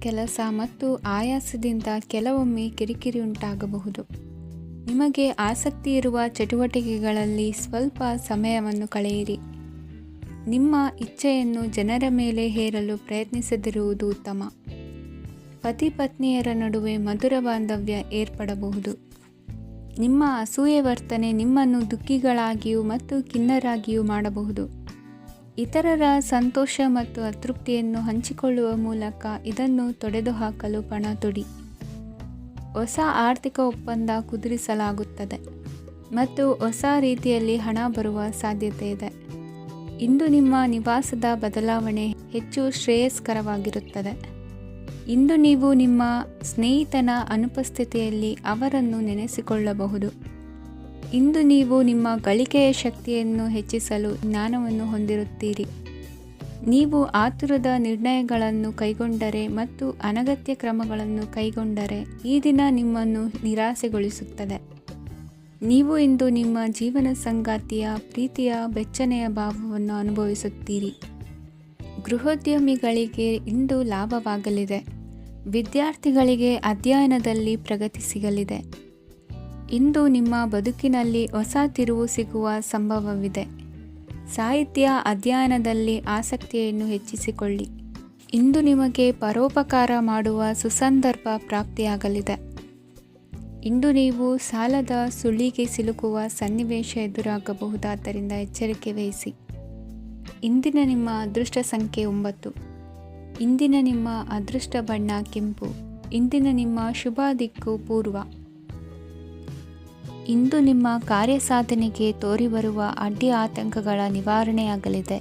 ಕೆಲಸ ಮತ್ತು ಆಯಾಸದಿಂದ ಕೆಲವೊಮ್ಮೆ ಕಿರಿಕಿರಿ ಉಂಟಾಗಬಹುದು. ನಿಮಗೆ ಆಸಕ್ತಿ ಇರುವ ಚಟುವಟಿಕೆಗಳಲ್ಲಿ ಸ್ವಲ್ಪ ಸಮಯವನ್ನು ಕಳೆಯಿರಿ. ನಿಮ್ಮ ಇಚ್ಛೆಯನ್ನು ಜನರ ಮೇಲೆ ಹೇರಲು ಪ್ರಯತ್ನಿಸದಿರುವುದು ಉತ್ತಮ. ಪತಿ ಪತ್ನಿಯರ ನಡುವೆ ಮಧುರ ಬಾಂಧವ್ಯ ಏರ್ಪಡಬಹುದು. ನಿಮ್ಮ ಅಸೂಯೆ ವರ್ತನೆ ನಿಮ್ಮನ್ನು ದುಃಖಿಗಳಾಗಿಯೂ ಮತ್ತು ಖಿನ್ನರಾಗಿಯೂ ಮಾಡಬಹುದು. ಇತರರ ಸಂತೋಷ ಮತ್ತು ಅತೃಪ್ತಿಯನ್ನು ಹಂಚಿಕೊಳ್ಳುವ ಮೂಲಕ ಇದನ್ನು ತೊಡೆದುಹಾಕಲು ಪಣ ತೊಡಿ. ಹೊಸ ಆರ್ಥಿಕ ಒಪ್ಪಂದ ಕುದುರಿಸಲಾಗುತ್ತದೆ ಮತ್ತು ಹೊಸ ರೀತಿಯಲ್ಲಿ ಹಣ ಬರುವ ಸಾಧ್ಯತೆ ಇದೆ. ಇಂದು ನಿಮ್ಮ ನಿವಾಸದ ಬದಲಾವಣೆ ಹೆಚ್ಚು ಶ್ರೇಯಸ್ಕರವಾಗಿರುತ್ತದೆ. ಇಂದು ನೀವು ನಿಮ್ಮ ಸ್ನೇಹಿತನ ಅನುಪಸ್ಥಿತಿಯಲ್ಲಿ ಅವರನ್ನು ನೆನೆಸಿಕೊಳ್ಳಬಹುದು. ಇಂದು ನೀವು ನಿಮ್ಮ ಗಳಿಕೆಯ ಶಕ್ತಿಯನ್ನು ಹೆಚ್ಚಿಸಲು ಜ್ಞಾನವನ್ನು ಹೊಂದಿರುತ್ತೀರಿ. ನೀವು ಆತುರದ ನಿರ್ಣಯಗಳನ್ನು ಕೈಗೊಂಡರೆ ಮತ್ತು ಅನಗತ್ಯ ಕ್ರಮಗಳನ್ನು ಕೈಗೊಂಡರೆ ಈ ದಿನ ನಿಮ್ಮನ್ನು ನಿರಾಸೆಗೊಳಿಸುತ್ತದೆ. ನೀವು ಇಂದು ನಿಮ್ಮ ಜೀವನ ಸಂಗಾತಿಯ ಪ್ರೀತಿಯ ಬೆಚ್ಚನೆಯ ಭಾವವನ್ನು ಅನುಭವಿಸುತ್ತೀರಿ. ಗೃಹೋದ್ಯಮಿಗಳಿಗೆ ಇಂದು ಲಾಭವಾಗಲಿದೆ. ವಿದ್ಯಾರ್ಥಿಗಳಿಗೆ ಅಧ್ಯಯನದಲ್ಲಿ ಪ್ರಗತಿ ಸಿಗಲಿದೆ. ಇಂದು ನಿಮ್ಮ ಬದುಕಿನಲ್ಲಿ ಹೊಸ ತಿರುವು ಸಿಗುವ ಸಂಭವವಿದೆ. ಸಾಹಿತ್ಯ ಅಧ್ಯಯನದಲ್ಲಿ ಆಸಕ್ತಿಯನ್ನು ಹೆಚ್ಚಿಸಿಕೊಳ್ಳಿ. ಇಂದು ನಿಮಗೆ ಪರೋಪಕಾರ ಮಾಡುವ ಸುಸಂದರ್ಭ ಪ್ರಾಪ್ತಿಯಾಗಲಿದೆ. ಇಂದು ನೀವು ಸಾಲದ ಸುಳಿಗೆ ಸಿಲುಕುವ ಸನ್ನಿವೇಶ ಎದುರಾಗಬಹುದಾದ್ದರಿಂದ ಎಚ್ಚರಿಕೆ ವಹಿಸಿ. ಇಂದಿನ ನಿಮ್ಮ ಅದೃಷ್ಟ ಸಂಖ್ಯೆ 9. ಇಂದಿನ ನಿಮ್ಮ ಅದೃಷ್ಟ ಬಣ್ಣ ಕೆಂಪು. ಇಂದಿನ ನಿಮ್ಮ ಶುಭ ದಿಕ್ಕು ಪೂರ್ವ. ಇಂದು ನಿಮ್ಮ ಕಾರ್ಯಸಾಧನೆಗೆ ತೋರಿಬರುವ ಅಡ್ಡಿ ಆತಂಕಗಳ ನಿವಾರಣೆಯಾಗಲಿದೆ.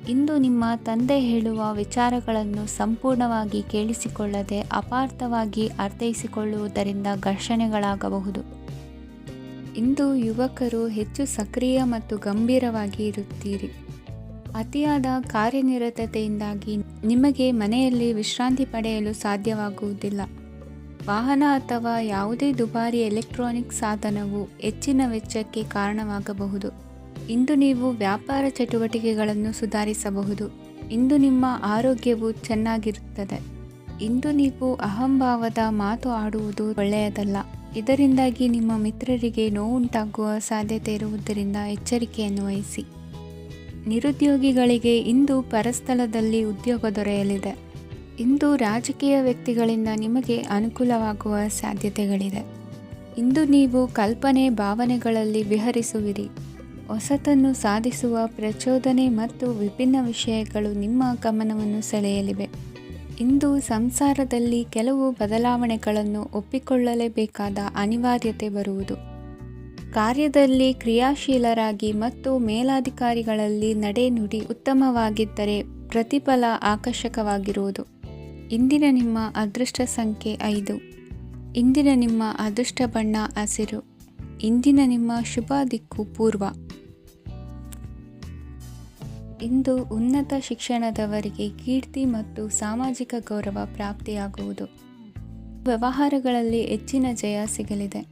ಇಂದು ನಿಮ್ಮ ತಂದೆ ಹೇಳುವ ವಿಚಾರಗಳನ್ನು ಸಂಪೂರ್ಣವಾಗಿ ಕೇಳಿಸಿಕೊಳ್ಳದೆ ಅಪಾರ್ಥವಾಗಿ ಅರ್ಥೈಸಿಕೊಳ್ಳುವುದರಿಂದ ಘರ್ಷಣೆಗಳಾಗಬಹುದು. ಇಂದು ಯುವಕರು ಹೆಚ್ಚು ಸಕ್ರಿಯ ಮತ್ತು ಗಂಭೀರವಾಗಿ ಇರುತ್ತೀರಿ. ಅತಿಯಾದ ಕಾರ್ಯನಿರತತೆಯಿಂದಾಗಿ ನಿಮಗೆ ಮನೆಯಲ್ಲಿ ವಿಶ್ರಾಂತಿ ಪಡೆಯಲು ಸಾಧ್ಯವಾಗುವುದಿಲ್ಲ. ವಾಹನ ಅಥವಾ ಯಾವುದೇ ದುಬಾರಿ ಎಲೆಕ್ಟ್ರಾನಿಕ್ ಸಾಧನವು ಹೆಚ್ಚಿನ ವೆಚ್ಚಕ್ಕೆ ಕಾರಣವಾಗಬಹುದು. ಇಂದು ನೀವು ವ್ಯಾಪಾರ ಚಟುವಟಿಕೆಗಳನ್ನು ಸುಧಾರಿಸಬಹುದು. ಇಂದು ನಿಮ್ಮ ಆರೋಗ್ಯವು ಚೆನ್ನಾಗಿರುತ್ತದೆ. ಇಂದು ನೀವು ಅಹಂಭಾವದ ಮಾತು ಆಡುವುದು ಒಳ್ಳೆಯದಲ್ಲ. ಇದರಿಂದಾಗಿ ನಿಮ್ಮ ಮಿತ್ರರಿಗೆ ನೋವುಂಟಾಗುವ ಸಾಧ್ಯತೆ ಇರುವುದರಿಂದ ಎಚ್ಚರಿಕೆಯನ್ನು ವಹಿಸಿ. ನಿರುದ್ಯೋಗಿಗಳಿಗೆ ಇಂದು ಪರಸ್ಥಳದಲ್ಲಿ ಉದ್ಯೋಗ ದೊರೆಯಲಿದೆ. ಇಂದು ರಾಜಕೀಯ ವ್ಯಕ್ತಿಗಳಿಂದ ನಿಮಗೆ ಅನುಕೂಲವಾಗುವ ಸಾಧ್ಯತೆಗಳಿದೆ. ಇಂದು ನೀವು ಕಲ್ಪನೆ ಭಾವನೆಗಳಲ್ಲಿ ವಿಹರಿಸುವಿರಿ. ಹೊಸತನ್ನು ಸಾಧಿಸುವ ಪ್ರಚೋದನೆ ಮತ್ತು ವಿಭಿನ್ನ ವಿಷಯಗಳು ನಿಮ್ಮ ಗಮನವನ್ನು ಸೆಳೆಯಲಿವೆ. ಇಂದು ಸಂಸಾರದಲ್ಲಿ ಕೆಲವು ಬದಲಾವಣೆಗಳನ್ನು ಒಪ್ಪಿಕೊಳ್ಳಲೇಬೇಕಾದ ಅನಿವಾರ್ಯತೆ ಬರುವುದು. ಕಾರ್ಯದಲ್ಲಿ ಕ್ರಿಯಾಶೀಲರಾಗಿ ಮತ್ತು ಮೇಲಾಧಿಕಾರಿಗಳಲ್ಲಿ ನಡೆನುಡಿ ಉತ್ತಮವಾಗಿದ್ದರೆ ಪ್ರತಿಫಲ ಆಕರ್ಷಕವಾಗಿರುವುದು. ಇಂದಿನ ನಿಮ್ಮ ಅದೃಷ್ಟ ಸಂಖ್ಯೆ 5. ಇಂದಿನ ನಿಮ್ಮ ಅದೃಷ್ಟ ಬಣ್ಣ ಹಸಿರು. ಇಂದಿನ ನಿಮ್ಮ ಶುಭ ದಿಕ್ಕು ಪೂರ್ವ. ಇಂದು ಉನ್ನತ ಶಿಕ್ಷಣದವರಿಗೆ ಕೀರ್ತಿ ಮತ್ತು ಸಾಮಾಜಿಕ ಗೌರವ ಪ್ರಾಪ್ತಿಯಾಗುವುದು. ವ್ಯವಹಾರಗಳಲ್ಲಿ ಹೆಚ್ಚಿನ ಜಯ ಸಿಗಲಿದೆ.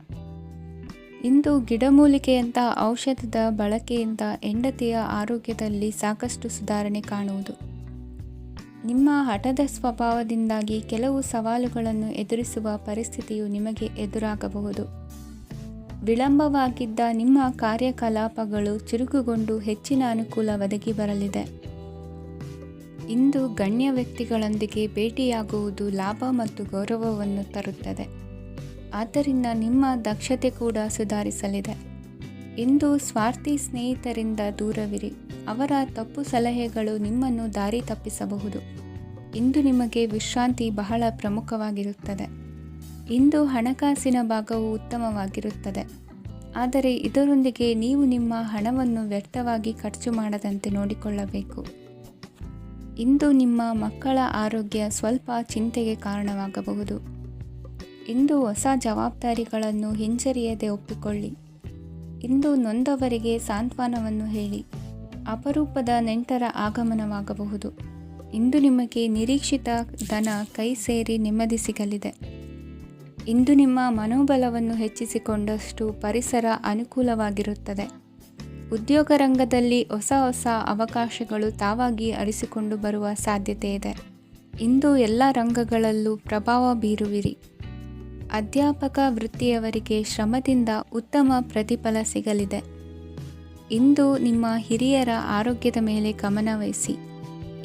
ಇಂದು ಗಿಡಮೂಲಿಕೆಯಂಥ ಔಷಧದ ಬಳಕೆಯಿಂದ ಹೆಂಡತಿಯ ಆರೋಗ್ಯದಲ್ಲಿ ಸಾಕಷ್ಟು ಸುಧಾರಣೆ ಕಾಣುವುದು. ನಿಮ್ಮ ಹಠದ ಸ್ವಭಾವದಿಂದಾಗಿ ಕೆಲವು ಸವಾಲುಗಳನ್ನು ಎದುರಿಸುವ ಪರಿಸ್ಥಿತಿಯು ನಿಮಗೆ ಎದುರಾಗಬಹುದು. ವಿಳಂಬವಾಗಿದ್ದ ನಿಮ್ಮ ಕಾರ್ಯಕಲಾಪಗಳು ಚುರುಕುಗೊಂಡು ಹೆಚ್ಚಿನ ಅನುಕೂಲ ಒದಗಿ ಬರಲಿದೆ. ಇಂದು ಗಣ್ಯ ವ್ಯಕ್ತಿಗಳೊಂದಿಗೆ ಭೇಟಿಯಾಗುವುದು ಲಾಭ ಮತ್ತು ಗೌರವವನ್ನು ತರುತ್ತದೆ. ಆದ್ದರಿಂದ ನಿಮ್ಮ ದಕ್ಷತೆ ಕೂಡ ಸುಧಾರಿಸಲಿದೆ. ಇಂದು ಸ್ವಾರ್ಥಿ ಸ್ನೇಹಿತರಿಂದ ದೂರವಿರಿ. ಅವರ ತಪ್ಪು ಸಲಹೆಗಳು ನಿಮ್ಮನ್ನು ದಾರಿ ತಪ್ಪಿಸಬಹುದು. ಇಂದು ನಿಮಗೆ ವಿಶ್ರಾಂತಿ ಬಹಳ ಪ್ರಮುಖವಾಗಿರುತ್ತದೆ. ಇಂದು ಹಣಕಾಸಿನ ಭಾಗವು ಉತ್ತಮವಾಗಿರುತ್ತದೆ. ಆದರೆ ಇದರೊಂದಿಗೆ ನೀವು ನಿಮ್ಮ ಹಣವನ್ನು ವ್ಯರ್ಥವಾಗಿ ಖರ್ಚು ಮಾಡದಂತೆ ನೋಡಿಕೊಳ್ಳಬೇಕು. ಇಂದು ನಿಮ್ಮ ಮಕ್ಕಳ ಆರೋಗ್ಯ ಸ್ವಲ್ಪ ಚಿಂತೆಗೆ ಕಾರಣವಾಗಬಹುದು. ಇಂದು ಹೊಸ ಜವಾಬ್ದಾರಿಗಳನ್ನು ಹಿಂಜರಿಯದೆ ಒಪ್ಪಿಕೊಳ್ಳಿ. ಇಂದು ನೊಂದವರಿಗೆ ಸಾಂತ್ವನವನ್ನು ಹೇಳಿ. ಅಪರೂಪದ ನೆಂಟರ ಆಗಮನವಾಗಬಹುದು. ಇಂದು ನಿಮಗೆ ನಿರೀಕ್ಷಿತ ಧನ ಕೈ ಸೇರಿ ನೆಮ್ಮದಿ ಸಿಗಲಿದೆ. ಇಂದು ನಿಮ್ಮ ಮನೋಬಲವನ್ನು ಹೆಚ್ಚಿಸಿಕೊಂಡಷ್ಟು ಪರಿಸರ ಅನುಕೂಲವಾಗಿರುತ್ತದೆ. ಉದ್ಯೋಗ ರಂಗದಲ್ಲಿ ಹೊಸ ಹೊಸ ಅವಕಾಶಗಳು ತಾವಾಗಿ ಅರಿಸಿಕೊಂಡು ಬರುವ ಸಾಧ್ಯತೆ ಇದೆ. ಇಂದು ಎಲ್ಲ ರಂಗಗಳಲ್ಲೂ ಪ್ರಭಾವ ಬೀರುವಿರಿ. ಅಧ್ಯಾಪಕ ವೃತ್ತಿಯವರಿಗೆ ಶ್ರಮದಿಂದ ಉತ್ತಮ ಪ್ರತಿಫಲ ಸಿಗಲಿದೆ. ಇಂದು ನಿಮ್ಮ ಹಿರಿಯರ ಆರೋಗ್ಯದ ಮೇಲೆ ಗಮನವಹಿಸಿ.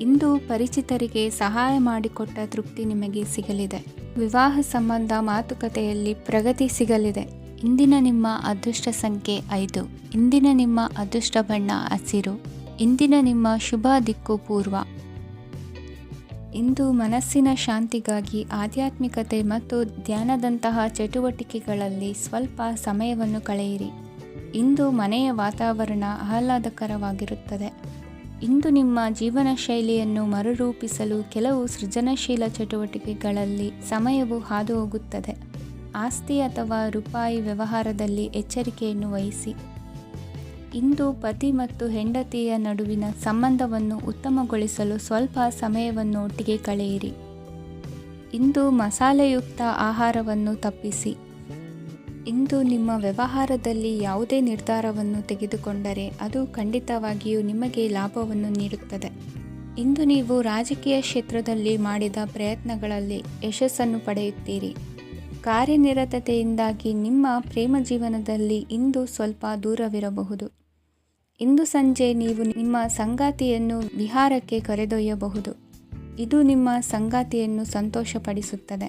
ಇಂದು ಪರಿಚಿತರಿಗೆ ಸಹಾಯ ಮಾಡಿಕೊಟ್ಟ ತೃಪ್ತಿ ನಿಮಗೆ ಸಿಗಲಿದೆ. ವಿವಾಹ ಸಂಬಂಧ ಮಾತುಕತೆಯಲ್ಲಿ ಪ್ರಗತಿ ಸಿಗಲಿದೆ. ಇಂದಿನ ನಿಮ್ಮ ಅದೃಷ್ಟ ಸಂಖ್ಯೆ 5. ಇಂದಿನ ನಿಮ್ಮ ಅದೃಷ್ಟ ಬಣ್ಣ ಹಸಿರು. ಇಂದಿನ ನಿಮ್ಮ ಶುಭ ದಿಕ್ಕು ಪೂರ್ವ. ಇಂದು ಮನಸ್ಸಿನ ಶಾಂತಿಗಾಗಿ ಆಧ್ಯಾತ್ಮಿಕತೆ ಮತ್ತು ಧ್ಯಾನದಂತಹ ಚಟುವಟಿಕೆಗಳಲ್ಲಿ ಸ್ವಲ್ಪ ಸಮಯವನ್ನು ಕಳೆಯಿರಿ. ಇಂದು ಮನೆಯ ವಾತಾವರಣ ಆಹ್ಲಾದಕರವಾಗಿರುತ್ತದೆ. ಇಂದು ನಿಮ್ಮ ಜೀವನ ಶೈಲಿಯನ್ನು ಮರುರೂಪಿಸಲು ಕೆಲವು ಸೃಜನಶೀಲ ಚಟುವಟಿಕೆಗಳಲ್ಲಿ ಸಮಯವು ಹಾದುಹೋಗುತ್ತದೆ. ಆಸ್ತಿ ಅಥವಾ ರೂಪಾಯಿ ವ್ಯವಹಾರದಲ್ಲಿ ಎಚ್ಚರಿಕೆಯನ್ನು ವಹಿಸಿ. ಇಂದು ಪತಿ ಮತ್ತು ಹೆಂಡತಿಯ ನಡುವಿನ ಸಂಬಂಧವನ್ನು ಉತ್ತಮಗೊಳಿಸಲು ಸ್ವಲ್ಪ ಸಮಯವನ್ನು ಒಟ್ಟಿಗೆ ಕಳೆಯಿರಿ. ಇಂದು ಮಸಾಲೆಯುಕ್ತ ಆಹಾರವನ್ನು ತಪ್ಪಿಸಿ. ಇಂದು ನಿಮ್ಮ ವ್ಯವಹಾರದಲ್ಲಿ ಯಾವುದೇ ನಿರ್ಧಾರವನ್ನು ತೆಗೆದುಕೊಂಡರೆ ಅದು ಖಂಡಿತವಾಗಿಯೂ ನಿಮಗೆ ಲಾಭವನ್ನು ನೀಡುತ್ತದೆ. ಇಂದು ನೀವು ರಾಜಕೀಯ ಕ್ಷೇತ್ರದಲ್ಲಿ ಮಾಡಿದ ಪ್ರಯತ್ನಗಳಲ್ಲಿ ಯಶಸ್ಸನ್ನು ಪಡೆಯುತ್ತೀರಿ. ಕಾರ್ಯನಿರತತೆಯಿಂದಾಗಿ ನಿಮ್ಮ ಪ್ರೇಮ ಜೀವನದಲ್ಲಿ ಇಂದು ಸ್ವಲ್ಪ ದೂರವಿರಬಹುದು. ಇಂದು ಸಂಜೆ ನೀವು ನಿಮ್ಮ ಸಂಗಾತಿಯನ್ನು ವಿಹಾರಕ್ಕೆ ಕರೆದೊಯ್ಯಬಹುದು. ಇದು ನಿಮ್ಮ ಸಂಗಾತಿಯನ್ನು ಸಂತೋಷಪಡಿಸುತ್ತದೆ.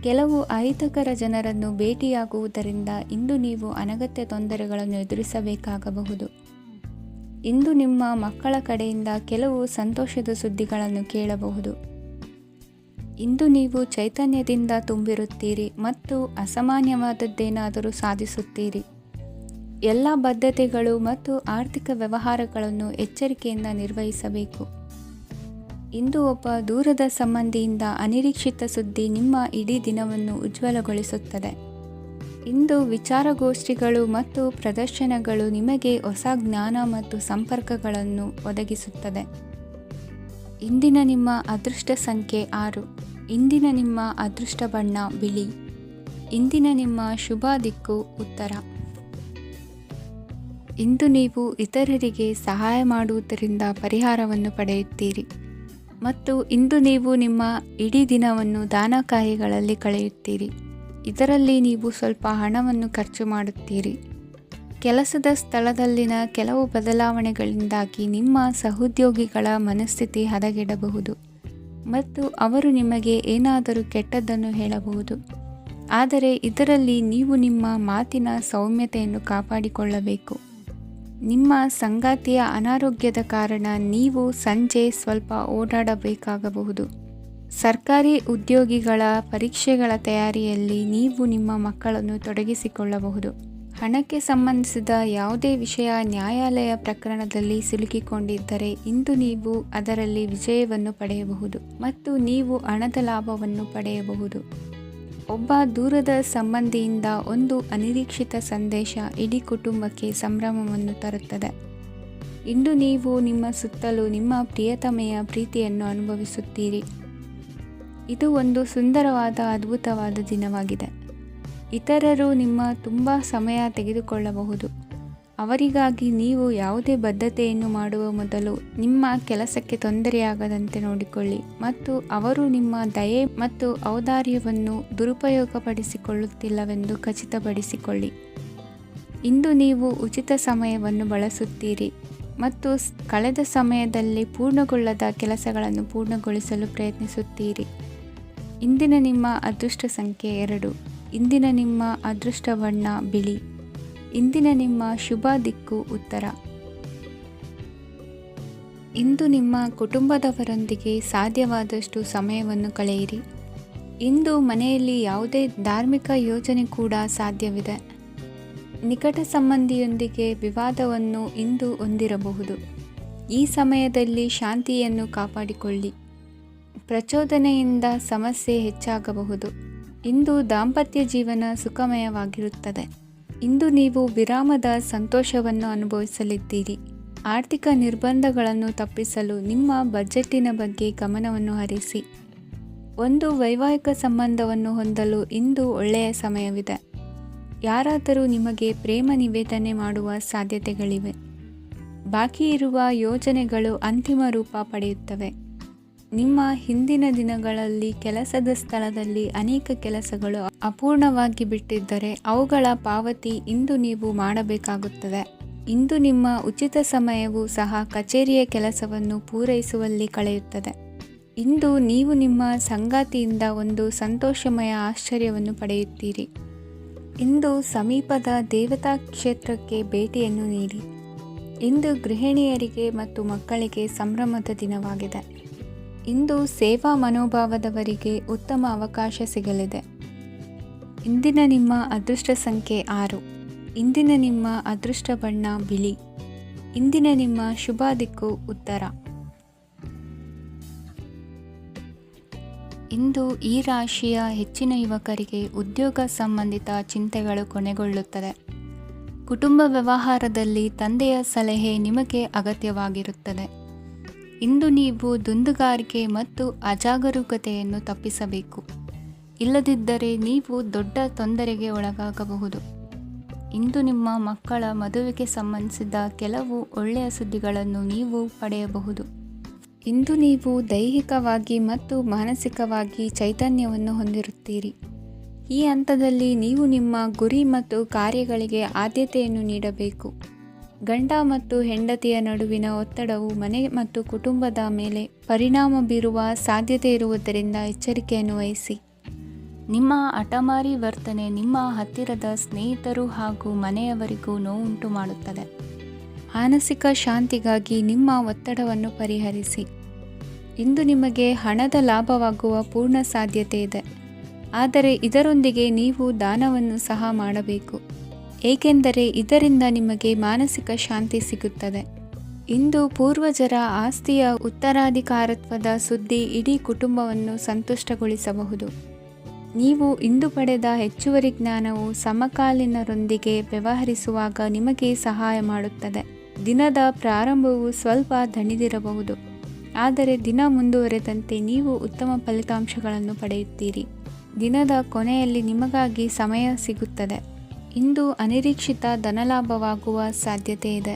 ಕೆಲವು ಅಹಿತಕರ ಜನರನ್ನು ಭೇಟಿಯಾಗುವುದರಿಂದ ಇಂದು ನೀವು ಅನಗತ್ಯ ತೊಂದರೆಗಳನ್ನು ಎದುರಿಸಬೇಕಾಗಬಹುದು. ಇಂದು ನಿಮ್ಮ ಮಕ್ಕಳ ಕಡೆಯಿಂದ ಕೆಲವು ಸಂತೋಷದ ಸುದ್ದಿಗಳನ್ನು ಕೇಳಬಹುದು. ಇಂದು ನೀವು ಚೈತನ್ಯದಿಂದ ತುಂಬಿರುತ್ತೀರಿ ಮತ್ತು ಅಸಾಮಾನ್ಯವಾದದ್ದೇನಾದರೂ ಸಾಧಿಸುತ್ತೀರಿ. ಎಲ್ಲ ಬದ್ಧತೆಗಳು ಮತ್ತು ಆರ್ಥಿಕ ವ್ಯವಹಾರಗಳನ್ನು ಎಚ್ಚರಿಕೆಯಿಂದ ನಿರ್ವಹಿಸಬೇಕು. ಇಂದು ಒಬ್ಬ ದೂರದ ಸಂಬಂಧಿಯಿಂದ ಅನಿರೀಕ್ಷಿತ ಸುದ್ದಿ ನಿಮ್ಮ ಇಡೀ ದಿನವನ್ನು ಉಜ್ವಲಗೊಳಿಸುತ್ತದೆ. ಇಂದು ವಿಚಾರಗೋಷ್ಠಿಗಳು ಮತ್ತು ಪ್ರದರ್ಶನಗಳು ನಿಮಗೆ ಹೊಸ ಜ್ಞಾನ ಮತ್ತು ಸಂಪರ್ಕಗಳನ್ನು ಒದಗಿಸುತ್ತದೆ. ಇಂದಿನ ನಿಮ್ಮ ಅದೃಷ್ಟ ಸಂಖ್ಯೆ 6. ಇಂದಿನ ನಿಮ್ಮ ಅದೃಷ್ಟ ಬಣ್ಣ ಬಿಳಿ. ಇಂದಿನ ನಿಮ್ಮ ಶುಭ ದಿಕ್ಕು ಉತ್ತರ. ಇಂದು ನೀವು ಇತರರಿಗೆ ಸಹಾಯ ಮಾಡುವುದರಿಂದ ಪರಿಹಾರವನ್ನು ಪಡೆಯುತ್ತೀರಿ ಮತ್ತು ಇಂದು ನೀವು ನಿಮ್ಮ ಇಡೀ ದಿನವನ್ನು ದಾನ ಕಾರ್ಯಗಳಲ್ಲಿ ಕಳೆಯುತ್ತೀರಿ. ಇದರಲ್ಲಿ ನೀವು ಸ್ವಲ್ಪ ಹಣವನ್ನು ಖರ್ಚು ಮಾಡುತ್ತೀರಿ. ಕೆಲಸದ ಸ್ಥಳದಲ್ಲಿನ ಕೆಲವು ಬದಲಾವಣೆಗಳಿಂದಾಗಿ ನಿಮ್ಮ ಸಹೋದ್ಯೋಗಿಗಳ ಮನಸ್ಥಿತಿ ಹದಗೆಡಬಹುದು ಮತ್ತು ಅವರು ನಿಮಗೆ ಏನಾದರೂ ಕೆಟ್ಟದ್ದನ್ನು ಹೇಳಬಹುದು. ಆದರೆ ಇದರಲ್ಲಿ ನೀವು ನಿಮ್ಮ ಮಾತಿನ ಸೌಮ್ಯತೆಯನ್ನು ಕಾಪಾಡಿಕೊಳ್ಳಬೇಕು. ನಿಮ್ಮ ಸಂಗಾತಿಯ ಅನಾರೋಗ್ಯದ ಕಾರಣ ನೀವು ಸಂಜೆ ಸ್ವಲ್ಪ ಓಡಾಡಬೇಕಾಗಬಹುದು. ಸರ್ಕಾರಿ ಉದ್ಯೋಗಿಗಳ ಪರೀಕ್ಷೆಗಳ ತಯಾರಿಯಲ್ಲಿ ನೀವು ನಿಮ್ಮ ಮಕ್ಕಳನ್ನು ತೊಡಗಿಸಿಕೊಳ್ಳಬಹುದು. ಹಣಕ್ಕೆ ಸಂಬಂಧಿಸಿದ ಯಾವುದೇ ವಿಷಯ ನ್ಯಾಯಾಲಯ ಪ್ರಕರಣದಲ್ಲಿ ಸಿಲುಕಿಕೊಂಡಿದ್ದರೆ ಇಂದು ನೀವು ಅದರಲ್ಲಿ ವಿಜಯವನ್ನು ಪಡೆಯಬಹುದು ಮತ್ತು ನೀವು ಹಣದ ಲಾಭವನ್ನು ಪಡೆಯಬಹುದು. ಒಬ್ಬ ದೂರದ ಸಂಬಂಧಿಯಿಂದ ಒಂದು ಅನಿರೀಕ್ಷಿತ ಸಂದೇಶ ಇಡೀ ಕುಟುಂಬಕ್ಕೆ ಸಂಭ್ರಮವನ್ನು ತರುತ್ತದೆ. ಇಂದು ನೀವು ನಿಮ್ಮ ಸುತ್ತಲೂ ನಿಮ್ಮ ಪ್ರಿಯತಮೆಯ ಪ್ರೀತಿಯನ್ನು ಅನುಭವಿಸುತ್ತೀರಿ. ಇದು ಒಂದು ಸುಂದರವಾದ ಅದ್ಭುತವಾದ ದಿನವಾಗಿದೆ. ಇತರರು ನಿಮ್ಮ ತುಂಬ ಸಮಯ ತೆಗೆದುಕೊಳ್ಳಬಹುದು. ಅವರಿಗಾಗಿ ನೀವು ಯಾವುದೇ ಬದ್ಧತೆಯನ್ನು ಮಾಡುವ ಮೊದಲು ನಿಮ್ಮ ಕೆಲಸಕ್ಕೆ ತೊಂದರೆಯಾಗದಂತೆ ನೋಡಿಕೊಳ್ಳಿ ಮತ್ತು ಅವರು ನಿಮ್ಮ ದಯೆ ಮತ್ತು ಔದಾರ್ಯವನ್ನು ದುರುಪಯೋಗಪಡಿಸಿಕೊಳ್ಳುತ್ತಿಲ್ಲವೆಂದು ಖಚಿತಪಡಿಸಿಕೊಳ್ಳಿ. ಇಂದು ನೀವು ಉಚಿತ ಸಮಯವನ್ನು ಬಳಸುತ್ತೀರಿ ಮತ್ತು ಕಳೆದ ಸಮಯದಲ್ಲಿ ಪೂರ್ಣಗೊಳ್ಳದ ಕೆಲಸಗಳನ್ನು ಪೂರ್ಣಗೊಳಿಸಲು ಪ್ರಯತ್ನಿಸುತ್ತೀರಿ. ಇಂದಿನ ನಿಮ್ಮ ಅದೃಷ್ಟ ಸಂಖ್ಯೆ 2. ಇಂದಿನ ನಿಮ್ಮ ಅದೃಷ್ಟ ಬಣ್ಣ ಬಿಳಿ. ಇಂದಿನ ನಿಮ್ಮ ಶುಭ ದಿಕ್ಕು ಉತ್ತರ. ಇಂದು ನಿಮ್ಮ ಕುಟುಂಬದವರೊಂದಿಗೆ ಸಾಧ್ಯವಾದಷ್ಟು ಸಮಯವನ್ನು ಕಳೆಯಿರಿ. ಇಂದು ಮನೆಯಲ್ಲಿ ಯಾವುದೇ ಧಾರ್ಮಿಕ ಯೋಜನೆ ಕೂಡ ಸಾಧ್ಯವಿದೆ. ನಿಕಟ ಸಂಬಂಧಿಯೊಂದಿಗೆ ವಿವಾದವನ್ನು ಇಂದು ಹೊಂದಿರಬಹುದು. ಈ ಸಮಯದಲ್ಲಿ ಶಾಂತಿಯನ್ನು ಕಾಪಾಡಿಕೊಳ್ಳಿ. ಪ್ರಚೋದನೆಯಿಂದ ಸಮಸ್ಯೆ ಹೆಚ್ಚಾಗಬಹುದು. ಇಂದು ದಾಂಪತ್ಯ ಜೀವನ ಸುಖಮಯವಾಗಿರುತ್ತದೆ. ಇಂದು ನೀವು ವಿರಾಮದ ಸಂತೋಷವನ್ನು ಅನುಭವಿಸಲಿದ್ದೀರಿ. ಆರ್ಥಿಕ ನಿರ್ಬಂಧಗಳನ್ನು ತಪ್ಪಿಸಲು ನಿಮ್ಮ ಬಜೆಟ್ಟಿನ ಬಗ್ಗೆ ಗಮನವನ್ನು ಹರಿಸಿ. ಒಂದು ವೈವಾಹಿಕ ಸಂಬಂಧವನ್ನು ಹೊಂದಲು ಇಂದು ಒಳ್ಳೆಯ ಸಮಯವಿದೆ. ಯಾರಾದರೂ ನಿಮಗೆ ಪ್ರೇಮ ನಿವೇದನೆ ಮಾಡುವ ಸಾಧ್ಯತೆಗಳಿವೆ. ಬಾಕಿ ಇರುವ ಯೋಜನೆಗಳು ಅಂತಿಮ ರೂಪ ಪಡೆಯುತ್ತವೆ. ನಿಮ್ಮ ಹಿಂದಿನ ದಿನಗಳಲ್ಲಿ ಕೆಲಸದ ಸ್ಥಳದಲ್ಲಿ ಅನೇಕ ಕೆಲಸಗಳು ಅಪೂರ್ಣವಾಗಿ ಬಿಟ್ಟಿದ್ದರೆ ಅವುಗಳ ಪಾವತಿ ಇಂದು ನೀವು ಮಾಡಬೇಕಾಗುತ್ತದೆ. ಇಂದು ನಿಮ್ಮ ಉಚಿತ ಸಮಯವೂ ಸಹ ಕಚೇರಿಯ ಕೆಲಸವನ್ನು ಪೂರೈಸುವಲ್ಲಿ ಕಳೆಯುತ್ತದೆ. ಇಂದು ನೀವು ನಿಮ್ಮ ಸಂಗಾತಿಯಿಂದ ಒಂದು ಸಂತೋಷಮಯ ಆಶ್ಚರ್ಯವನ್ನು ಪಡೆಯುತ್ತೀರಿ. ಇಂದು ಸಮೀಪದ ದೇವತಾ ಕ್ಷೇತ್ರಕ್ಕೆ ಭೇಟಿಯನ್ನು ನೀಡಿ. ಇಂದು ಗೃಹಿಣಿಯರಿಗೆ ಮತ್ತು ಮಕ್ಕಳಿಗೆ ಸಂಭ್ರಮದ ದಿನವಾಗಿದೆ. ಇಂದು ಸೇವಾ ಮನೋಭಾವದವರಿಗೆ ಉತ್ತಮ ಅವಕಾಶ ಸಿಗಲಿದೆ. ಇಂದಿನ ನಿಮ್ಮ ಅದೃಷ್ಟ ಸಂಖ್ಯೆ 6. ಇಂದಿನ ನಿಮ್ಮ ಅದೃಷ್ಟ ಬಣ್ಣ ಬಿಳಿ. ಇಂದಿನ ನಿಮ್ಮ ಶುಭ ದಿಕ್ಕು ಉತ್ತರ. ಇಂದು ಈ ರಾಶಿಯ ಹೆಚ್ಚಿನ ಯುವಕರಿಗೆ ಉದ್ಯೋಗ ಸಂಬಂಧಿತ ಚಿಂತೆಗಳು ಕೊನೆಗೊಳ್ಳುತ್ತದೆ. ಕುಟುಂಬ ವ್ಯವಹಾರದಲ್ಲಿ ತಂದೆಯ ಸಲಹೆ ನಿಮಗೆ ಅಗತ್ಯವಾಗಿರುತ್ತದೆ. ಇಂದು ನೀವು ದುಂದುಗಾರಿಕೆ ಮತ್ತು ಅಜಾಗರೂಕತೆಯನ್ನು ತಪ್ಪಿಸಬೇಕು. ಇಲ್ಲದಿದ್ದರೆ ನೀವು ದೊಡ್ಡ ತೊಂದರೆಗೆ ಒಳಗಾಗಬಹುದು. ಇಂದು ನಿಮ್ಮ ಮಕ್ಕಳ ಮದುವೆಗೆ ಸಂಬಂಧಿಸಿದ ಕೆಲವು ಒಳ್ಳೆಯ ಸುದ್ದಿಗಳನ್ನು ನೀವು ಪಡೆಯಬಹುದು. ಇಂದು ನೀವು ದೈಹಿಕವಾಗಿ ಮತ್ತು ಮಾನಸಿಕವಾಗಿ ಚೈತನ್ಯವನ್ನು ಹೊಂದಿರುತ್ತೀರಿ. ಈ ಹಂತದಲ್ಲಿ ನೀವು ನಿಮ್ಮ ಗುರಿ ಮತ್ತು ಕಾರ್ಯಗಳಿಗೆ ಆದ್ಯತೆಯನ್ನು ನೀಡಬೇಕು. ಗಂಡ ಮತ್ತು ಹೆಂಡತಿಯ ನಡುವಿನ ಒತ್ತಡವು ಮನೆ ಮತ್ತು ಕುಟುಂಬದ ಮೇಲೆ ಪರಿಣಾಮ ಬೀರುವ ಸಾಧ್ಯತೆ ಇರುವುದರಿಂದ ಎಚ್ಚರಿಕೆಯನ್ನು ವಹಿಸಿ. ನಿಮ್ಮ ಹಠಮಾರಿ ವರ್ತನೆ ನಿಮ್ಮ ಹತ್ತಿರದ ಸ್ನೇಹಿತರು ಹಾಗೂ ಮನೆಯವರಿಗೂ ನೋವುಂಟು ಮಾಡುತ್ತದೆ. ಮಾನಸಿಕ ಶಾಂತಿಗಾಗಿ ನಿಮ್ಮ ಒತ್ತಡವನ್ನು ಪರಿಹರಿಸಿ. ಇಂದು ನಿಮಗೆ ಹಣದ ಲಾಭವಾಗುವ ಪೂರ್ಣ ಸಾಧ್ಯತೆ ಇದೆ. ಆದರೆ ಇದರೊಂದಿಗೆ ನೀವು ದಾನವನ್ನು ಸಹ ಮಾಡಬೇಕು, ಏಕೆಂದರೆ ಇದರಿಂದ ನಿಮಗೆ ಮಾನಸಿಕ ಶಾಂತಿ ಸಿಗುತ್ತದೆ. ಇಂದು ಪೂರ್ವಜರ ಆಸ್ತಿಯ ಉತ್ತರಾಧಿಕಾರತ್ವದ ಸುದ್ದಿ ಇಡೀ ಕುಟುಂಬವನ್ನು ಸಂತುಷ್ಟಗೊಳಿಸಬಹುದು. ನೀವು ಇಂದು ಪಡೆದ ಹೆಚ್ಚುವರಿ ಜ್ಞಾನವು ಸಮಕಾಲೀನರೊಂದಿಗೆ ವ್ಯವಹರಿಸುವಾಗ ನಿಮಗೆ ಸಹಾಯ ಮಾಡುತ್ತದೆ. ದಿನದ ಪ್ರಾರಂಭವು ಸ್ವಲ್ಪ ದಣಿದಿರಬಹುದು, ಆದರೆ ದಿನ ಮುಂದುವರೆದಂತೆ ನೀವು ಉತ್ತಮ ಫಲಿತಾಂಶಗಳನ್ನು ಪಡೆಯುತ್ತೀರಿ. ದಿನದ ಕೊನೆಯಲ್ಲಿ ನಿಮಗಾಗಿ ಸಮಯ ಸಿಗುತ್ತದೆ. ಇಂದು ಅನಿರೀಕ್ಷಿತ ಧನಲಾಭವಾಗುವ ಸಾಧ್ಯತೆ ಇದೆ.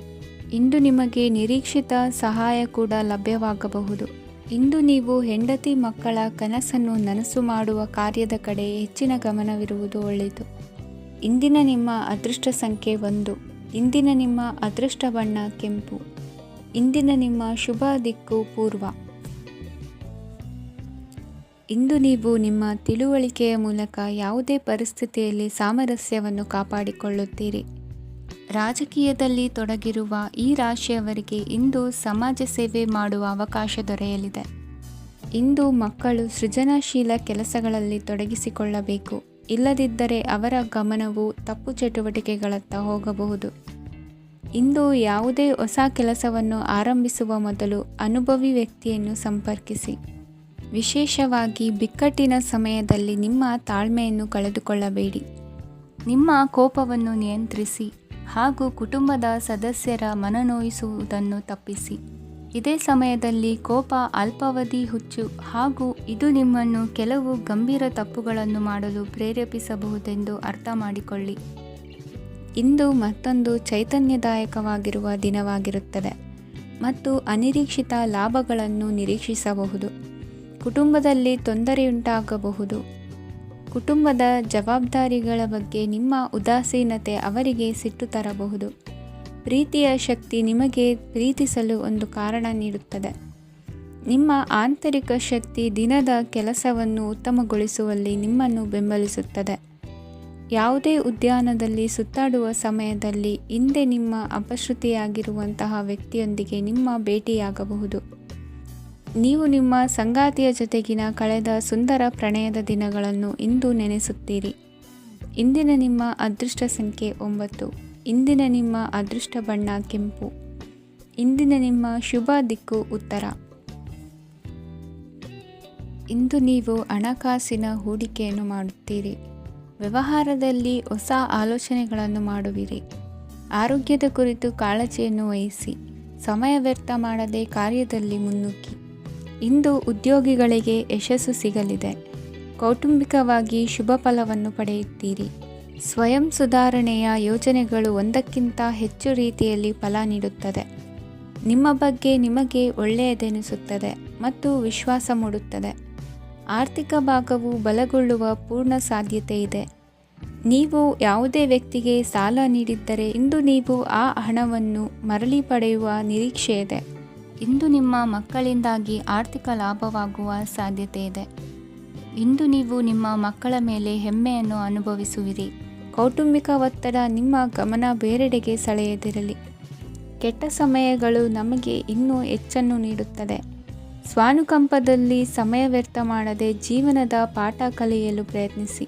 ಇಂದು ನಿಮಗೆ ನಿರೀಕ್ಷಿತ ಸಹಾಯ ಕೂಡ ಲಭ್ಯವಾಗಬಹುದು. ಇಂದು ನೀವು ಹೆಂಡತಿ ಮಕ್ಕಳ ಕನಸನ್ನು ನನಸು ಮಾಡುವ ಕಾರ್ಯದ ಕಡೆ ಹೆಚ್ಚಿನ ಗಮನವಿರುವುದು ಒಳ್ಳೆಯದು. ಇಂದಿನ ನಿಮ್ಮ ಅದೃಷ್ಟ ಸಂಖ್ಯೆ 1. ಇಂದಿನ ನಿಮ್ಮ ಅದೃಷ್ಟ ಬಣ್ಣ ಕೆಂಪು. ಇಂದಿನ ನಿಮ್ಮ ಶುಭ ದಿಕ್ಕು ಪೂರ್ವ. ಇಂದು ನೀವು ನಿಮ್ಮ ತಿಳುವಳಿಕೆಯ ಮೂಲಕ ಯಾವುದೇ ಪರಿಸ್ಥಿತಿಯಲ್ಲಿ ಸಾಮರಸ್ಯವನ್ನು ಕಾಪಾಡಿಕೊಳ್ಳುತ್ತೀರಿ. ರಾಜಕೀಯದಲ್ಲಿ ತೊಡಗಿರುವ ಈ ರಾಶಿಯವರಿಗೆ ಇಂದು ಸಮಾಜ ಸೇವೆ ಮಾಡುವ ಅವಕಾಶ ದೊರೆಯಲಿದೆ. ಇಂದು ಮಕ್ಕಳು ಸೃಜನಶೀಲ ಕೆಲಸಗಳಲ್ಲಿ ತೊಡಗಿಸಿಕೊಳ್ಳಬೇಕು. ಇಲ್ಲದಿದ್ದರೆ ಅವರ ಗಮನವು ತಪ್ಪು ಚಟುವಟಿಕೆಗಳತ್ತ ಹೋಗಬಹುದು. ಇಂದು ಯಾವುದೇ ಹೊಸ ಕೆಲಸವನ್ನು ಆರಂಭಿಸುವ ಮೊದಲು ಅನುಭವಿ ವ್ಯಕ್ತಿಯನ್ನು ಸಂಪರ್ಕಿಸಿ. ವಿಶೇಷವಾಗಿ ಬಿಕ್ಕಟ್ಟಿನ ಸಮಯದಲ್ಲಿ ನಿಮ್ಮ ತಾಳ್ಮೆಯನ್ನು ಕಳೆದುಕೊಳ್ಳಬೇಡಿ. ನಿಮ್ಮ ಕೋಪವನ್ನು ನಿಯಂತ್ರಿಸಿ ಹಾಗೂ ಕುಟುಂಬದ ಸದಸ್ಯರ ಮನನೋಯಿಸುವುದನ್ನು ತಪ್ಪಿಸಿ. ಇದೇ ಸಮಯದಲ್ಲಿ ಕೋಪ ಅಲ್ಪಾವಧಿ ಹುಚ್ಚು ಹಾಗೂ ಇದು ನಿಮ್ಮನ್ನು ಕೆಲವು ಗಂಭೀರ ತಪ್ಪುಗಳನ್ನು ಮಾಡಲು ಪ್ರೇರೇಪಿಸಬಹುದೆಂದು ಅರ್ಥ ಮಾಡಿಕೊಳ್ಳಿ. ಇಂದು ಮತ್ತೊಂದು ಚೈತನ್ಯದಾಯಕವಾಗಿರುವ ದಿನವಾಗಿರುತ್ತದೆ ಮತ್ತು ಅನಿರೀಕ್ಷಿತ ಲಾಭಗಳನ್ನು ನಿರೀಕ್ಷಿಸಬಹುದು. ಕುಟುಂಬದಲ್ಲಿ ತೊಂದರೆಯುಂಟಾಗಬಹುದು. ಕುಟುಂಬದ ಜವಾಬ್ದಾರಿಗಳ ಬಗ್ಗೆ ನಿಮ್ಮ ಉದಾಸೀನತೆ ಅವರಿಗೆ ಸಿಟ್ಟು ತರಬಹುದು. ಪ್ರೀತಿಯ ಶಕ್ತಿ ನಿಮಗೆ ಪ್ರೀತಿಸಲು ಒಂದು ಕಾರಣ ನೀಡುತ್ತದೆ. ನಿಮ್ಮ ಆಂತರಿಕ ಶಕ್ತಿ ದಿನದ ಕೆಲಸವನ್ನು ಉತ್ತಮಗೊಳಿಸುವಲ್ಲಿ ನಿಮ್ಮನ್ನು ಬೆಂಬಲಿಸುತ್ತದೆ. ಯಾವುದೇ ಉದ್ಯಾನದಲ್ಲಿ ಸುತ್ತಾಡುವ ಸಮಯದಲ್ಲಿ ಹಿಂದೆ ನಿಮ್ಮ ಅಪಶ್ರುತಿಯಾಗಿರುವಂತಹ ವ್ಯಕ್ತಿಯೊಂದಿಗೆ ನಿಮ್ಮ ಭೇಟಿಯಾಗಬಹುದು. ನೀವು ನಿಮ್ಮ ಸಂಗಾತಿಯ ಜೊತೆಗಿನ ಕಳೆದ ಸುಂದರ ಪ್ರಣಯದ ದಿನಗಳನ್ನು ಇಂದು ನೆನೆಸುತ್ತೀರಿ. ಇಂದಿನ ನಿಮ್ಮ ಅದೃಷ್ಟ ಸಂಖ್ಯೆ 9. ಇಂದಿನ ನಿಮ್ಮ ಅದೃಷ್ಟ ಬಣ್ಣ ಕೆಂಪು. ಇಂದಿನ ನಿಮ್ಮ ಶುಭ ದಿಕ್ಕು ಉತ್ತರ. ಇಂದು ನೀವು ಹಣಕಾಸಿನ ಹೂಡಿಕೆಯನ್ನು ಮಾಡುತ್ತೀರಿ. ವ್ಯವಹಾರದಲ್ಲಿ ಹೊಸ ಆಲೋಚನೆಗಳನ್ನು ಮಾಡುವಿರಿ. ಆರೋಗ್ಯದ ಕುರಿತು ಕಾಳಜಿಯನ್ನು ವಹಿಸಿ. ಸಮಯ ವ್ಯರ್ಥ ಮಾಡದೆ ಕಾರ್ಯದಲ್ಲಿ ಮುನ್ನುಗ್ಗಿ. ಇಂದು ಉದ್ಯೋಗಿಗಳಿಗೆ ಯಶಸ್ಸು ಸಿಗಲಿದೆ. ಕೌಟುಂಬಿಕವಾಗಿ ಶುಭ ಫಲವನ್ನು ಪಡೆಯುತ್ತೀರಿ. ಸ್ವಯಂ ಸುಧಾರಣೆಯ ಯೋಜನೆಗಳು ಒಂದಕ್ಕಿಂತ ಹೆಚ್ಚು ರೀತಿಯಲ್ಲಿ ಫಲ ನೀಡುತ್ತದೆ. ನಿಮ್ಮ ಬಗ್ಗೆ ನಿಮಗೆ ಒಳ್ಳೆಯದೆನಿಸುತ್ತದೆ ಮತ್ತು ವಿಶ್ವಾಸ ಮೂಡುತ್ತದೆ. ಆರ್ಥಿಕ ಭಾಗವು ಬಲಗೊಳ್ಳುವ ಪೂರ್ಣ ಸಾಧ್ಯತೆ ಇದೆ. ನೀವು ಯಾವುದೇ ವ್ಯಕ್ತಿಗೆ ಸಾಲ ನೀಡಿದ್ದರೆ ಇಂದು ನೀವು ಆ ಹಣವನ್ನು ಮರಳಿ ಪಡೆಯುವ ನಿರೀಕ್ಷೆ ಇದೆ. ಇಂದು ನಿಮ್ಮ ಮಕ್ಕಳಿಂದಾಗಿ ಆರ್ಥಿಕ ಲಾಭವಾಗುವ ಸಾಧ್ಯತೆ ಇದೆ. ಇಂದು ನೀವು ನಿಮ್ಮ ಮಕ್ಕಳ ಮೇಲೆ ಹೆಮ್ಮೆಯನ್ನು ಅನುಭವಿಸುವಿರಿ. ಕೌಟುಂಬಿಕ ಒತ್ತಡ ನಿಮ್ಮ ಗಮನ ಬೇರೆಡೆಗೆ ಸೆಳೆಯದಿರಲಿ. ಕೆಟ್ಟ ಸಮಯಗಳು ನಮಗೆ ಇನ್ನೂ ಹೆಚ್ಚನ್ನು ನೀಡುತ್ತದೆ. ಸ್ವಾನುಕಂಪದಲ್ಲಿ ಸಮಯ ವ್ಯರ್ಥ ಮಾಡದೆ ಜೀವನದ ಪಾಠ ಕಲಿಯಲು ಪ್ರಯತ್ನಿಸಿ.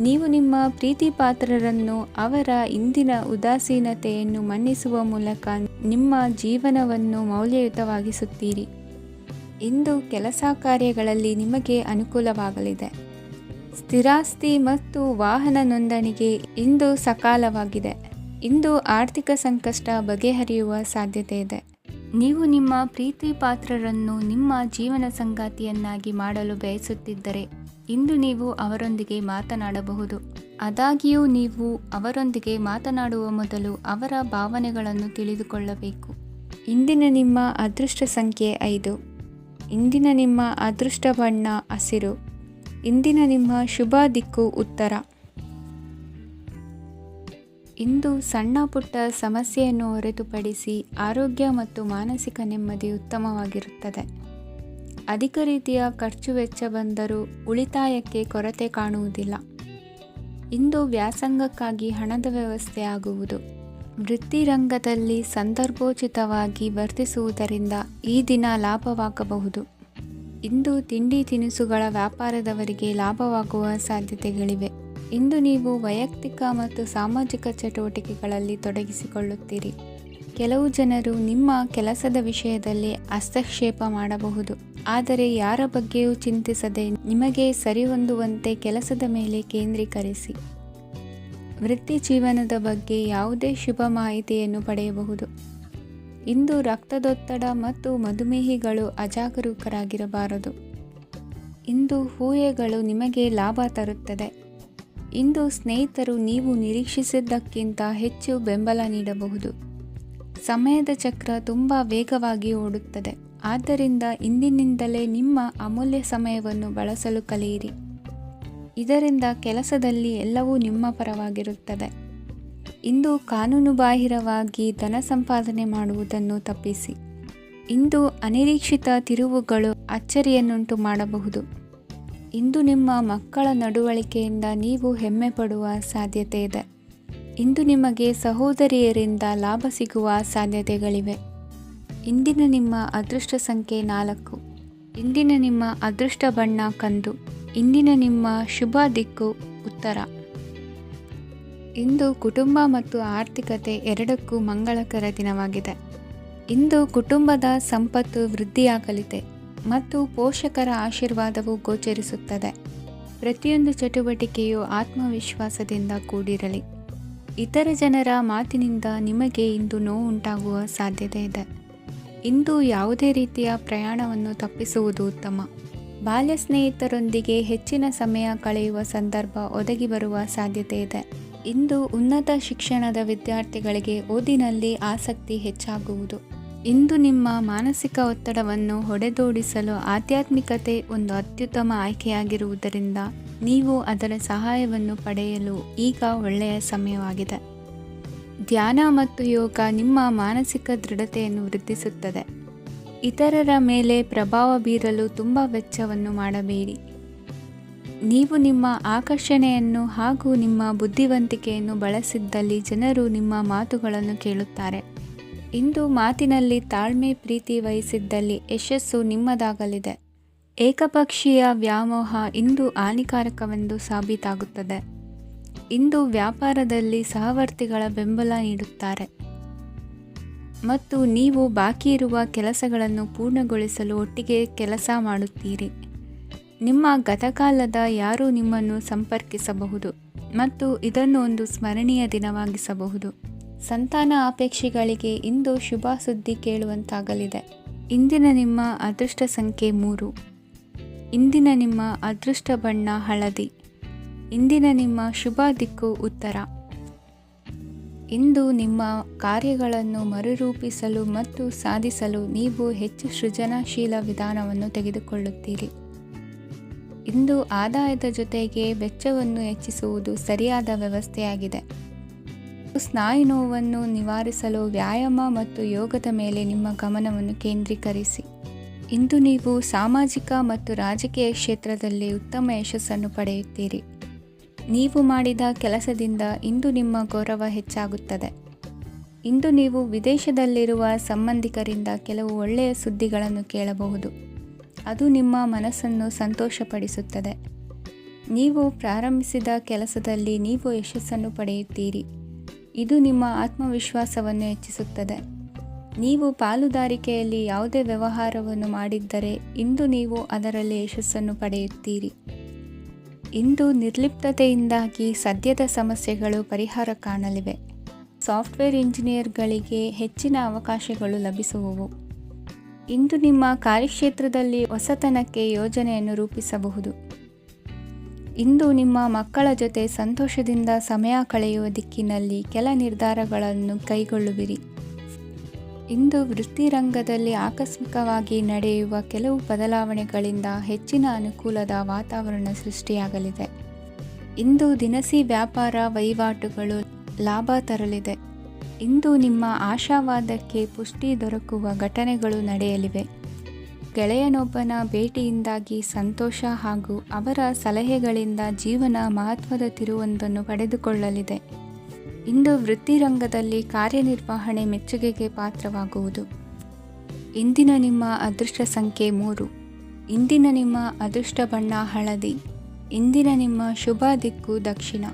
ನೀವು ನಿಮ್ಮ ಪ್ರೀತಿ ಪಾತ್ರರನ್ನು ಅವರ ಇಂದಿನ ಉದಾಸೀನತೆಯನ್ನು ಮನ್ನಿಸುವ ಮೂಲಕ ನಿಮ್ಮ ಜೀವನವನ್ನು ಮೌಲ್ಯಯುತವಾಗಿಸುತ್ತೀರಿ. ಇಂದು ಕೆಲಸ ಕಾರ್ಯಗಳಲ್ಲಿ ನಿಮಗೆ ಅನುಕೂಲವಾಗಲಿದೆ. ಸ್ಥಿರಾಸ್ತಿ ಮತ್ತು ವಾಹನ ನೋಂದಣಿಗೆ ಇಂದು ಸಕಾಲವಾಗಿದೆ. ಇಂದು ಆರ್ಥಿಕ ಸಂಕಷ್ಟ ಬಗೆಹರಿಯುವ ಸಾಧ್ಯತೆ ಇದೆ. ನೀವು ನಿಮ್ಮ ಪ್ರೀತಿ ಪಾತ್ರರನ್ನು ನಿಮ್ಮ ಜೀವನ ಸಂಗಾತಿಯನ್ನಾಗಿ ಮಾಡಲು ಬಯಸುತ್ತಿದ್ದರೆ ಇಂದು ನೀವು ಅವರೊಂದಿಗೆ ಮಾತನಾಡಬಹುದು. ಆದಾಗ್ಯೂ ನೀವು ಅವರೊಂದಿಗೆ ಮಾತನಾಡುವ ಮೊದಲು ಅವರ ಭಾವನೆಗಳನ್ನು ತಿಳಿದುಕೊಳ್ಳಬೇಕು. ಇಂದಿನ ನಿಮ್ಮ ಅದೃಷ್ಟ ಸಂಖ್ಯೆ 5. ಇಂದಿನ ನಿಮ್ಮ ಅದೃಷ್ಟ ಬಣ್ಣ ಹಸಿರು. ಇಂದಿನ ನಿಮ್ಮ ಶುಭ ದಿಕ್ಕು ಉತ್ತರ. ಇಂದು ಸಣ್ಣ ಪುಟ್ಟ ಸಮಸ್ಯೆಯನ್ನು ಹೊರತುಪಡಿಸಿ ಆರೋಗ್ಯ ಮತ್ತು ಮಾನಸಿಕ ನೆಮ್ಮದಿ ಉತ್ತಮವಾಗಿರುತ್ತದೆ. ಅಧಿಕ ರೀತಿಯ ಖರ್ಚು ವೆಚ್ಚ ಬಂದರೂ ಉಳಿತಾಯಕ್ಕೆ ಕೊರತೆ ಕಾಣುವುದಿಲ್ಲ. ಇಂದು ವ್ಯಾಸಂಗಕ್ಕಾಗಿ ಹಣದ ವ್ಯವಸ್ಥೆ ಆಗುವುದು. ವೃತ್ತಿರಂಗದಲ್ಲಿ ಸಂದರ್ಭೋಚಿತವಾಗಿ ವರ್ತಿಸುವುದರಿಂದ ಈ ದಿನ ಲಾಭವಾಗಬಹುದು. ಇಂದು ತಿಂಡಿ ತಿನಿಸುಗಳ ವ್ಯಾಪಾರದವರಿಗೆ ಲಾಭವಾಗುವ ಸಾಧ್ಯತೆಗಳಿವೆ. ಇಂದು ನೀವು ವೈಯಕ್ತಿಕ ಮತ್ತು ಸಾಮಾಜಿಕ ಚಟುವಟಿಕೆಗಳಲ್ಲಿ ತೊಡಗಿಸಿಕೊಳ್ಳುತ್ತೀರಿ. ಕೆಲವು ಜನರು ನಿಮ್ಮ ಕೆಲಸದ ವಿಷಯದಲ್ಲಿ ಹಸ್ತಕ್ಷೇಪ ಮಾಡಬಹುದು. ಆದರೆ ಯಾರ ಬಗ್ಗೆಯೂ ಚಿಂತಿಸದೆ ನಿಮಗೆ ಸರಿಹೊಂದುವಂತೆ ಕೆಲಸದ ಮೇಲೆ ಕೇಂದ್ರೀಕರಿಸಿ. ವೃತ್ತಿ ಜೀವನದ ಬಗ್ಗೆ ಯಾವುದೇ ಶುಭ ಮಾಹಿತಿಯನ್ನು ಪಡೆಯಬಹುದು. ಇಂದು ರಕ್ತದೊತ್ತಡ ಮತ್ತು ಮಧುಮೇಹಿಗಳು ಅಜಾಗರೂಕರಾಗಿರಬಾರದು. ಇಂದು ಊಹೆಗಳು ನಿಮಗೆ ಲಾಭ ತರುತ್ತದೆ. ಇಂದು ಸ್ನೇಹಿತರು ನೀವು ನಿರೀಕ್ಷಿಸಿದ್ದಕ್ಕಿಂತ ಹೆಚ್ಚು ಬೆಂಬಲ ನೀಡಬಹುದು. ಸಮಯದ ಚಕ್ರ ತುಂಬ ವೇಗವಾಗಿ ಓಡುತ್ತದೆ. ಆದ್ದರಿಂದ ಇಂದಿನಿಂದಲೇ ನಿಮ್ಮ ಅಮೂಲ್ಯ ಸಮಯವನ್ನು ಬಳಸಲು ಕಲಿಯಿರಿ. ಇದರಿಂದ ಕೆಲಸದಲ್ಲಿ ಎಲ್ಲವೂ ನಿಮ್ಮ ಪರವಾಗಿರುತ್ತದೆ. ಇಂದು ಕಾನೂನುಬಾಹಿರವಾಗಿ ಧನ ಸಂಪಾದನೆ ಮಾಡುವುದನ್ನು ತಪ್ಪಿಸಿ. ಇಂದು ಅನಿರೀಕ್ಷಿತ ತಿರುವುಗಳು ಅಚ್ಚರಿಯನ್ನುಂಟು ಮಾಡಬಹುದು. ಇಂದು ನಿಮ್ಮ ಮಕ್ಕಳ ನಡವಳಿಕೆಯಿಂದ ನೀವು ಹೆಮ್ಮೆ ಪಡುವ ಸಾಧ್ಯತೆ ಇದೆ. ಇಂದು ನಿಮಗೆ ಸಹೋದರಿಯರಿಂದ ಲಾಭ ಸಿಗುವ ಸಾಧ್ಯತೆಗಳಿವೆ. ಇಂದಿನ ನಿಮ್ಮ ಅದೃಷ್ಟ ಸಂಖ್ಯೆ 4. ಇಂದಿನ ನಿಮ್ಮ ಅದೃಷ್ಟ ಬಣ್ಣ ಕಂದು. ಇಂದಿನ ನಿಮ್ಮ ಶುಭ ದಿಕ್ಕು ಉತ್ತರ. ಇಂದು ಕುಟುಂಬ ಮತ್ತು ಆರ್ಥಿಕತೆ ಎರಡಕ್ಕೂ ಮಂಗಳಕರ ದಿನವಾಗಿದೆ. ಇಂದು ಕುಟುಂಬದ ಸಂಪತ್ತು ವೃದ್ಧಿಯಾಗಲಿದೆ ಮತ್ತು ಪೋಷಕರ ಆಶೀರ್ವಾದವು ಗೋಚರಿಸುತ್ತದೆ. ಪ್ರತಿಯೊಂದು ಚಟುವಟಿಕೆಯು ಆತ್ಮವಿಶ್ವಾಸದಿಂದ ಕೂಡಿರಲಿ. ಇತರ ಜನರ ಮಾತಿನಿಂದ ನಿಮಗೆ ಇಂದು ನೋವು ಉಂಟಾಗುವ ಸಾಧ್ಯತೆ ಇದೆ. ಇಂದು ಯಾವುದೇ ರೀತಿಯ ಪ್ರಯಾಣವನ್ನು ತಪ್ಪಿಸುವುದು ಉತ್ತಮ. ಬಾಲ್ಯ ಸ್ನೇಹಿತರೊಂದಿಗೆ ಹೆಚ್ಚಿನ ಸಮಯ ಕಳೆಯುವ ಸಂದರ್ಭ ಒದಗಿ ಬರುವ ಸಾಧ್ಯತೆ ಇದೆ. ಇಂದು ಉನ್ನತ ಶಿಕ್ಷಣದ ವಿದ್ಯಾರ್ಥಿಗಳಿಗೆ ಓದಿನಲ್ಲಿ ಆಸಕ್ತಿ ಹೆಚ್ಚಾಗುವುದು. ಇಂದು ನಿಮ್ಮ ಮಾನಸಿಕ ಒತ್ತಡವನ್ನು ಹೊಡೆದೋಡಿಸಲು ಆಧ್ಯಾತ್ಮಿಕತೆ ಒಂದು ಅತ್ಯುತ್ತಮ ಆಯ್ಕೆಯಾಗಿರುವುದರಿಂದ ನೀವು ಅದರ ಸಹಾಯವನ್ನು ಪಡೆಯಲು ಈಗ ಒಳ್ಳೆಯ ಸಮಯವಾಗಿದೆ. ಧ್ಯಾನ ಮತ್ತು ಯೋಗ ನಿಮ್ಮ ಮಾನಸಿಕ ದೃಢತೆಯನ್ನು ವೃದ್ಧಿಸುತ್ತದೆ. ಇತರರ ಮೇಲೆ ಪ್ರಭಾವ ಬೀರಲು ತುಂಬ ವೆಚ್ಚವನ್ನು ಮಾಡಬೇಡಿ. ನೀವು ನಿಮ್ಮ ಆಕರ್ಷಣೆಯನ್ನು ಹಾಗೂ ನಿಮ್ಮ ಬುದ್ಧಿವಂತಿಕೆಯನ್ನು ಬಳಸಿದ್ದಲ್ಲಿ ಜನರು ನಿಮ್ಮ ಮಾತುಗಳನ್ನು ಕೇಳುತ್ತಾರೆ. ಇಂದು ಮಾತಿನಲ್ಲಿ ತಾಳ್ಮೆ ಪ್ರೀತಿ ವಹಿಸಿದ್ದಲ್ಲಿ ಯಶಸ್ಸು ನಿಮ್ಮದಾಗಲಿದೆ. ಏಕಪಕ್ಷೀಯ ವ್ಯಾಮೋಹ ಇಂದು ಹಾನಿಕಾರಕವೆಂದು ಸಾಬೀತಾಗುತ್ತದೆ. ಇಂದು ವ್ಯಾಪಾರದಲ್ಲಿ ಸಹವರ್ತಿಗಳ ಬೆಂಬಲ ನೀಡುತ್ತಾರೆ ಮತ್ತು ನೀವು ಬಾಕಿ ಇರುವ ಕೆಲಸಗಳನ್ನು ಪೂರ್ಣಗೊಳಿಸಲು ಒಟ್ಟಿಗೆ ಕೆಲಸ ಮಾಡುತ್ತೀರಿ. ನಿಮ್ಮ ಗತಕಾಲದ ಯಾರೂ ನಿಮ್ಮನ್ನು ಸಂಪರ್ಕಿಸಬಹುದು ಮತ್ತು ಇದನ್ನು ಒಂದು ಸ್ಮರಣೀಯ ದಿನವಾಗಿಸಬಹುದು. ಸಂತಾನ ಅಪೇಕ್ಷೆಗಳಿಗೆ ಇಂದು ಶುಭ ಸುದ್ದಿ ಕೇಳುವಂತಾಗಲಿದೆ. ಇಂದಿನ ನಿಮ್ಮ ಅದೃಷ್ಟ ಸಂಖ್ಯೆ 3. ಇಂದಿನ ನಿಮ್ಮ ಅದೃಷ್ಟ ಬಣ್ಣ ಹಳದಿ. ಇಂದಿನ ನಿಮ್ಮ ಶುಭ ದಿಕ್ಕು ಉತ್ತರ. ಇಂದು ನಿಮ್ಮ ಕಾರ್ಯಗಳನ್ನು ಮರುರೂಪಿಸಲು ಮತ್ತು ಸಾಧಿಸಲು ನೀವು ಹೆಚ್ಚು ಸೃಜನಶೀಲ ವಿಧಾನವನ್ನು ತೆಗೆದುಕೊಳ್ಳುತ್ತೀರಿ. ಇಂದು ಆದಾಯದ ಜೊತೆಗೆ ವೆಚ್ಚವನ್ನು ಹೆಚ್ಚಿಸುವುದು ಸರಿಯಾದ ವ್ಯವಸ್ಥೆಯಾಗಿದೆ. ಸ್ನಾಯು ನೋವನ್ನು ನಿವಾರಿಸಲು ವ್ಯಾಯಾಮ ಮತ್ತು ಯೋಗದ ಮೇಲೆ ನಿಮ್ಮ ಗಮನವನ್ನು ಕೇಂದ್ರೀಕರಿಸಿ. ಇಂದು ನೀವು ಸಾಮಾಜಿಕ ಮತ್ತು ರಾಜಕೀಯ ಕ್ಷೇತ್ರದಲ್ಲಿ ಉತ್ತಮ ಯಶಸ್ಸನ್ನು ಪಡೆಯುತ್ತೀರಿ. ನೀವು ಮಾಡಿದ ಕೆಲಸದಿಂದ ಇಂದು ನಿಮ್ಮ ಗೌರವ ಹೆಚ್ಚಾಗುತ್ತದೆ. ಇಂದು ನೀವು ವಿದೇಶದಲ್ಲಿರುವ ಸಂಬಂಧಿಕರಿಂದ ಕೆಲವು ಒಳ್ಳೆಯ ಸುದ್ದಿಗಳನ್ನು ಕೇಳಬಹುದು. ಅದು ನಿಮ್ಮ ಮನಸ್ಸನ್ನು ಸಂತೋಷಪಡಿಸುತ್ತದೆ. ನೀವು ಪ್ರಾರಂಭಿಸಿದ ಕೆಲಸದಲ್ಲಿ ನೀವು ಯಶಸ್ಸನ್ನು ಪಡೆಯುತ್ತೀರಿ. ಇದು ನಿಮ್ಮ ಆತ್ಮವಿಶ್ವಾಸವನ್ನು ಹೆಚ್ಚಿಸುತ್ತದೆ. ನೀವು ಪಾಲುದಾರಿಕೆಯಲ್ಲಿ ಯಾವುದೇ ವ್ಯವಹಾರವನ್ನು ಮಾಡಿದ್ದರೆ ಇಂದು ನೀವು ಅದರಲ್ಲಿ ಯಶಸ್ಸನ್ನು ಪಡೆಯುತ್ತೀರಿ. ಇಂದು ನಿರ್ಲಿಪ್ತತೆಯಿಂದಾಗಿ ಸದ್ಯದ ಸಮಸ್ಯೆಗಳು ಪರಿಹಾರ ಕಾಣಲಿವೆ. ಸಾಫ್ಟ್ವೇರ್ ಇಂಜಿನಿಯರ್ಗಳಿಗೆ ಹೆಚ್ಚಿನ ಅವಕಾಶಗಳು ಲಭಿಸುವವು. ಇಂದು ನಿಮ್ಮ ಕಾರ್ಯಕ್ಷೇತ್ರದಲ್ಲಿ ಹೊಸತನಕ್ಕೆ ಯೋಜನೆಯನ್ನು ರೂಪಿಸಬಹುದು. ಇಂದು ನಿಮ್ಮ ಮಕ್ಕಳ ಜೊತೆ ಸಂತೋಷದಿಂದ ಸಮಯ ಕಳೆಯುವ ದಿಕ್ಕಿನಲ್ಲಿ ಕೆಲ ನಿರ್ಧಾರಗಳನ್ನು ಕೈಗೊಳ್ಳುವಿರಿ. ಇಂದು ವೃತ್ತಿರಂಗದಲ್ಲಿ ಆಕಸ್ಮಿಕವಾಗಿ ನಡೆಯುವ ಕೆಲವು ಬದಲಾವಣೆಗಳಿಂದ ಹೆಚ್ಚಿನ ಅನುಕೂಲದ ವಾತಾವರಣ ಸೃಷ್ಟಿಯಾಗಲಿದೆ. ಇಂದು ದಿನಸಿ ವ್ಯಾಪಾರ ವಹಿವಾಟುಗಳು ಲಾಭ ತರಲಿದೆ. ಇಂದು ನಿಮ್ಮ ಆಶಾವಾದಕ್ಕೆ ಪುಷ್ಟಿ ದೊರಕುವ ಘಟನೆಗಳು ನಡೆಯಲಿವೆ. ಗೆಳೆಯನೊಬ್ಬನ ಭೇಟಿಯಿಂದಾಗಿ ಸಂತೋಷ ಹಾಗೂ ಅವರ ಸಲಹೆಗಳಿಂದ ಜೀವನ ಮಹತ್ವದ ತಿರುವೊಂದನ್ನು ಪಡೆದುಕೊಳ್ಳಲಿದೆ. ಇಂದು ವೃತ್ತಿರಂಗದಲ್ಲಿ ಕಾರ್ಯನಿರ್ವಹಣೆ ಮೆಚ್ಚುಗೆಗೆ ಪಾತ್ರವಾಗುವುದು. ಇಂದಿನ ನಿಮ್ಮ ಅದೃಷ್ಟ ಸಂಖ್ಯೆ 3. ಇಂದಿನ ನಿಮ್ಮ ಅದೃಷ್ಟ ಬಣ್ಣ ಹಳದಿ. ಇಂದಿನ ನಿಮ್ಮ ಶುಭ ದಿಕ್ಕು ದಕ್ಷಿಣ.